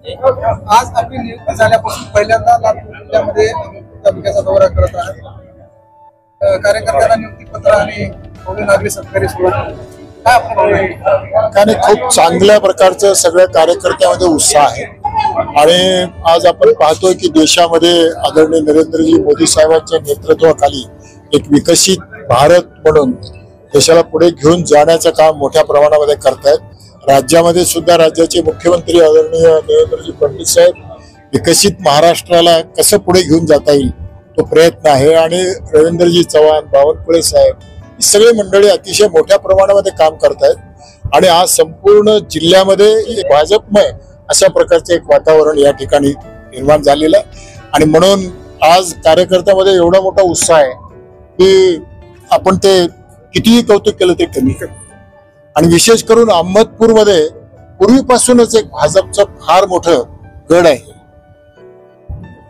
आज आपली नियुक्ती झाल्यापासून पहिल्यांदा लातूर जिल्ह्यामध्ये तालुक्याचा दौरा करत आहे। कार्यकर्त्यांना नियुक्ती पत्र आणि भव्य नागरी सत्कारी सोहळा आणि खूप चांगल्या प्रकारचं सगळ्या कार्यकर्त्यांमध्ये उत्साह आहे। आणि आज आपण पाहतोय की देशामध्ये आदरणीय नरेंद्रजी मोदी साहेबांच्या नेतृत्वाखाली एक विकसित भारत म्हणून देशाला पुढे घेऊन जाण्याचं काम मोठ्या प्रमाणामध्ये करतायत। राज्यामध्ये सुद्धा राज्याचे मुख्यमंत्री आदरणीय देवेंद्रजी फडणवीस साहेब विकसित महाराष्ट्राला कसं पुढे घेऊन जाता येईल तो प्रयत्न आहे। आणि रवींद्रजी चव्हाण, बावनकुळे साहेब ही सगळी मंडळी अतिशय मोठ्या प्रमाणामध्ये काम करतायत। आणि आज संपूर्ण जिल्ह्यामध्ये भाजपमय अशा प्रकारचे एक वातावरण या ठिकाणी निर्माण झालेलं आहे। आणि म्हणून आज कार्यकर्त्यामध्ये एवढा मोठा उत्साह आहे की आपण ते कितीही कौतुक केलं ते कमी आहे। आणि विशेष करून अहमदपूरमध्ये पूर्वीपासूनच एक भाजपचं फार मोठं गड आहे।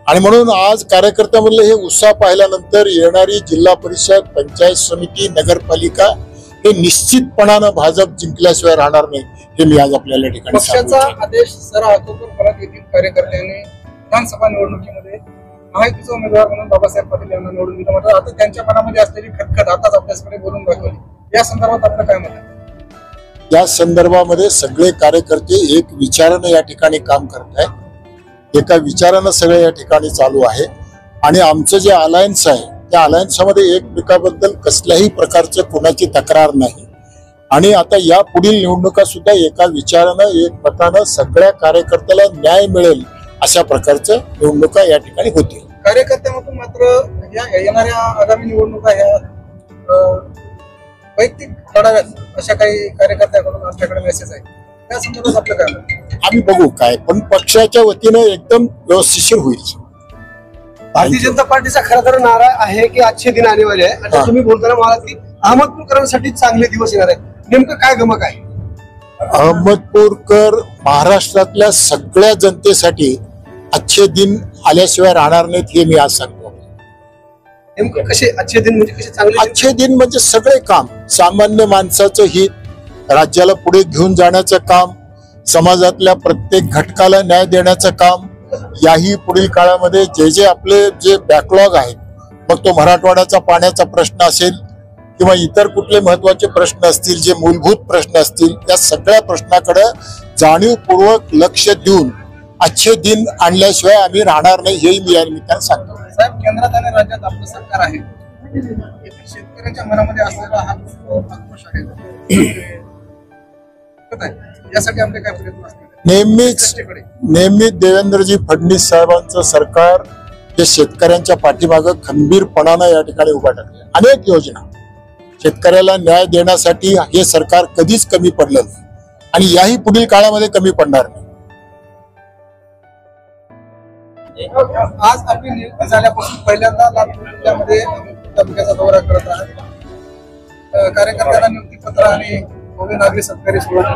आणि म्हणून आज कार्यकर्त्यांमधले हे उत्साह पाहिल्यानंतर येणारी जिल्हा परिषद, पंचायत समिती, नगरपालिका हे निश्चितपणानं भाजप जिंकल्याशिवाय राहणार नाही हे मी आज आपल्याला ठिकाणी पक्षाचा आदेश सर परत येथील कार्यकर्त्यांनी विधानसभा निवडणुकीमध्ये महायुतीचा उमेदवार म्हणून बाबासाहेब पाटील यांना निवडून दिलं। मात्र आता त्यांच्या मनामध्ये असलेली खटखट आताच आपल्याकडे बोलून दाखवली। या संदर्भात आपलं काय मत आहे? या संदर्भामध्ये सगळे कार्यकर्ते एक विचारानं या ठिकाणी काम करत आहेत। एका विचारानं सगळे या ठिकाणी चालू आहे। आणि आमचं जे अलायन्स आहे त्या अलायन्समध्ये एकमेकाबद्दल कसल्याही प्रकारचं कोणाची तक्रार नाही। आणि आता या पुढील निवडणुका सुद्धा एका विचारानं, एक मतानं सगळ्या कार्यकर्त्याला न्याय मिळेल अशा प्रकारचं निवडणुका या ठिकाणी होतील। कार्यकर्त्यांमधून मात्र या येणाऱ्या आगामी निवडणुका ह्या वैयक्तिक लढाव्यात अशा काही कार्यकर्त्यांकडून आमच्याकडे मेसेज आहे। त्या संदर्भात आपलं काय मत? आम्ही बघू काय, पण पक्षाच्या वतीनं एकदम व्यवस्थित होईल। भारतीय जनता पार्टीचा खरा तर नारा आहे की अच्छे दिन आने वाले आहे। आता तुम्ही बोलताना म्हणालात की अहमदपूरकरांसाठी चांगले दिवस येणार आहेत, नेमकं काय गमक आहे? अहमदपूरकर महाराष्ट्रातल्या सगळ्या जनतेसाठी अच्छे दिन आल्याशिवाय राहणार नाहीत हे मी आज सांगतो। नेमकं कसे अच्छे दिन म्हणजे कसे चांगले? अच्छे दिन म्हणजे सगळे काम, सामान्य माणसाचं हित, राज्याला पुढे घेऊन जाण्याचं काम, समाजातल्या प्रत्येक घटकाला न्याय देण्याचं काम, याही पुढील काळामध्ये जे आपले जे बॅकलॉग आहेत, मग तो मराठवाड्याचा पाण्याचा प्रश्न असेल किंवा इतर कुठले महत्वाचे प्रश्न असतील, जे मूलभूत प्रश्न असतील, त्या सगळ्या प्रश्नाकडे जाणीवपूर्वक लक्ष देऊन अच्छे दिन आणल्याशिवाय आम्ही राहणार नाही हे मी या निमित्ताने सांगतो। साहेब, केंद्रात आणि राज्यात आपलं सरकार आहे, शेतकऱ्यांच्या मनामध्ये असलेला हा आक्रोश आहे, यासाठी आपले काय प्रयत्न असतील? नेहमीच देवेंद्रजी फडणवीस साहेबांचं सरकार हे शेतकऱ्यांच्या पाठीमागं खंबीरपणानं या ठिकाणी उभा टाकले। अनेक योजना शेतकऱ्याला न्याय देण्यासाठी हे सरकार कधीच कमी पडलं नाही आणि याही पुढील काळामध्ये कमी पडणार नाही। आज आपली नियुक्ती झाल्यापासून पहिल्यांदा लातूर जिल्ह्यामध्ये तालुक्याचा दौरा करत आहे। कार्यकर्त्यांना नियुक्ती पत्र आणि भव्य नागरी सत्कारी सोहळा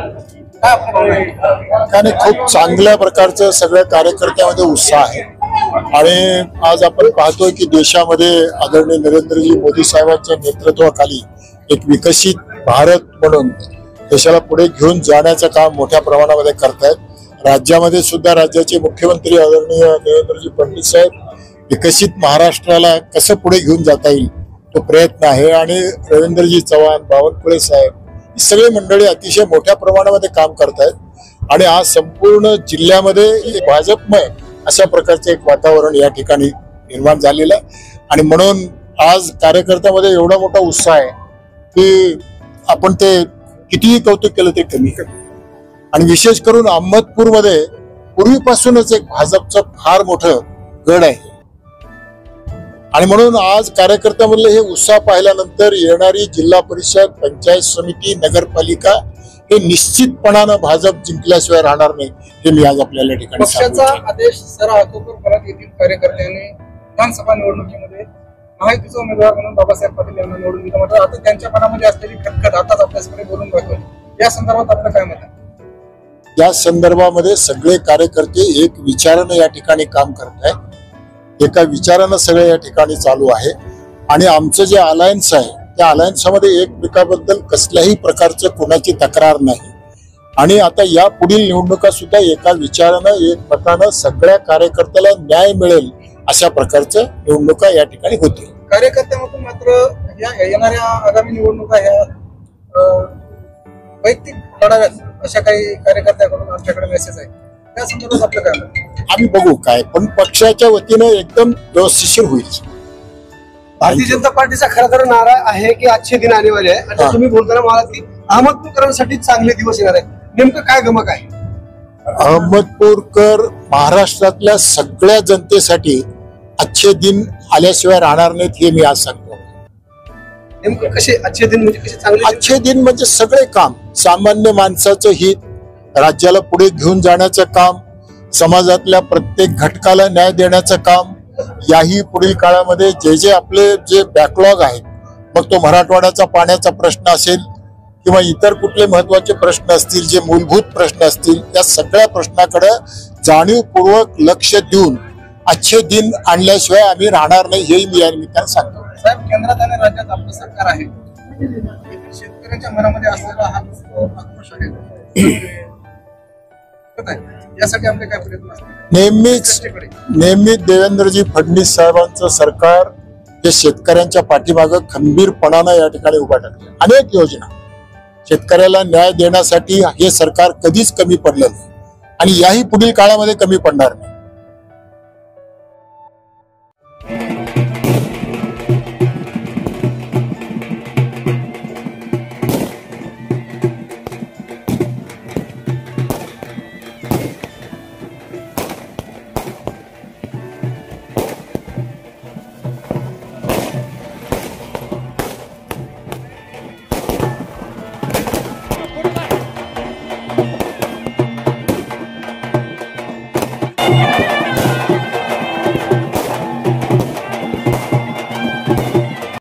आणि खूप चांगल्या प्रकारचं सगळ्या कार्यकर्त्यांमध्ये उत्साह आहे। आणि आज आपण पाहतोय की देशामध्ये आदरणीय नरेंद्रजी मोदी साहेबांच्या नेतृत्वाखाली एक विकसित भारत म्हणून देशाला पुढे घेऊन जाण्याचं काम मोठ्या प्रमाणामध्ये करतायत। राज्यामध्ये सुद्धा राज्याचे मुख्यमंत्री आदरणीय देवेंद्रजी फडणवीस साहेब विकसित महाराष्ट्राला कसं पुढे घेऊन जाता येईल तो प्रयत्न आहे। आणि रवींद्रजी चव्हाण, बावनकुळे साहेब ही सगळी मंडळी अतिशय मोठ्या प्रमाणामध्ये काम करतायत। आणि आज संपूर्ण जिल्ह्यामध्ये भाजपमय अशा प्रकारचे एक वातावरण या ठिकाणी निर्माण झालेलं आहे। आणि म्हणून आज कार्यकर्त्यामध्ये एवढा मोठा उत्साह आहे की आपण ते कितीही कौतुक केलं ते कमी आहे। आणि विशेष करून अहमदपूरमध्ये पूर्वीपासूनच एक भाजपचं फार मोठं गड आहे। आणि म्हणून आज कार्यकर्त्यांमधले हे उत्साह पाहिल्यानंतर येणारी जिल्हा परिषद, पंचायत समिती, नगरपालिका हे निश्चितपणानं भाजप जिंकल्याशिवाय राहणार नाही हे मी आज आपल्याला ठिकाणी पक्षाचा आदेश सर परत येथील कार्यकर्त्यांनी विधानसभा निवडणुकीमध्ये महायुतीचा उमेदवार म्हणून बाबासाहेब पाटील यांना निवडून दिलं। मात्र आता त्यांच्या मनामध्ये असलेली खटखट आताच आपल्याकडे बोलून दाखवली। या संदर्भात आपलं काय मत आहे? या संदर्भामध्ये सगळे कार्यकर्ते एक विचारानं या ठिकाणी काम करत आहेत। एका विचारानं सगळे या ठिकाणी चालू आहे। आणि आमचं जे अलायन्स आहे त्या अलायन्समध्ये एकमेकाबद्दल कसल्याही प्रकारचं कोणाची तक्रार नाही। आणि आता या पुढील निवडणुका सुद्धा एका विचारानं एक मतानं सगळ्या कार्यकर्त्याला न्याय मिळेल अशा प्रकारच्या निवडणुका या ठिकाणी होतील. कार्यकर्त्यांमधून मात्र या येणाऱ्या आगामी निवडणुका ह्या वैयक्तिक लढाव्यात अशा काही कार्यकर्त्याकडून आमच्याकडे मेसेज आहे, त्या संदर्भात आपलं काय मत? आम्ही बघू काय, पण पक्षाच्या वतीनं एकदम व्यवस्थिशीर होईल. भारतीय जनता पार्टीचा खरा तर नारा आहे की अच्छे दिन आने वाले आहे. आणि तुम्ही बोलताना म्हणालात की अहमदपूरकरांसाठी चांगले दिवस येणार आहे. नेमकं काय गमक आहे? अहमदपूरकर महाराष्ट्रातल्या सगळ्या जनतेसाठी अच्छे दिन आल्याशिवाय राहणार नाहीत हे मी आज सांगतो. नेमकं कसे अच्छे दिन म्हणजे कसे चांगले दिन? अच्छे दिन म्हणजे सगळे काम, सामान्य माणसाचं हित, राज्याला पुढे घेऊन जाण्याचं काम, समाजातल्या प्रत्येक घटकाला न्याय देण्याचं काम, याही पुढील काळामध्ये जे आपले जे बॅकलॉग आहेत, मग तो मराठवाड्याचा पाण्याचा प्रश्न असेल किंवा इतर कुठले महत्वाचे प्रश्न असतील, जे मूलभूत प्रश्न असतील, त्या सगळ्या प्रश्नाकडे जाणीवपूर्वक लक्ष देऊन अच्छे दिन आणल्याशिवाय आम्ही राहणार नाही हेही मी या निमित्ताने सांगतो. साहेब, केंद्रात आणि राज्यात आपलं सरकार आहे, शेतकऱ्यांच्या मनामध्ये असलेला हा आक्रोश आहे, यासाठी आपले काय प्रयत्न असतात? नेहमीच देवेंद्रजी फडणवीस साहेबांचं सरकार हे शेतकऱ्यांच्या पाठीमागं खंबीरपणानं या ठिकाणी उभा टाकले. अनेक योजना शेतकऱ्याला न्याय देण्यासाठी हे सरकार कधीच कमी पडलं नाही आणि याही पुढील काळामध्ये कमी पडणार नाही.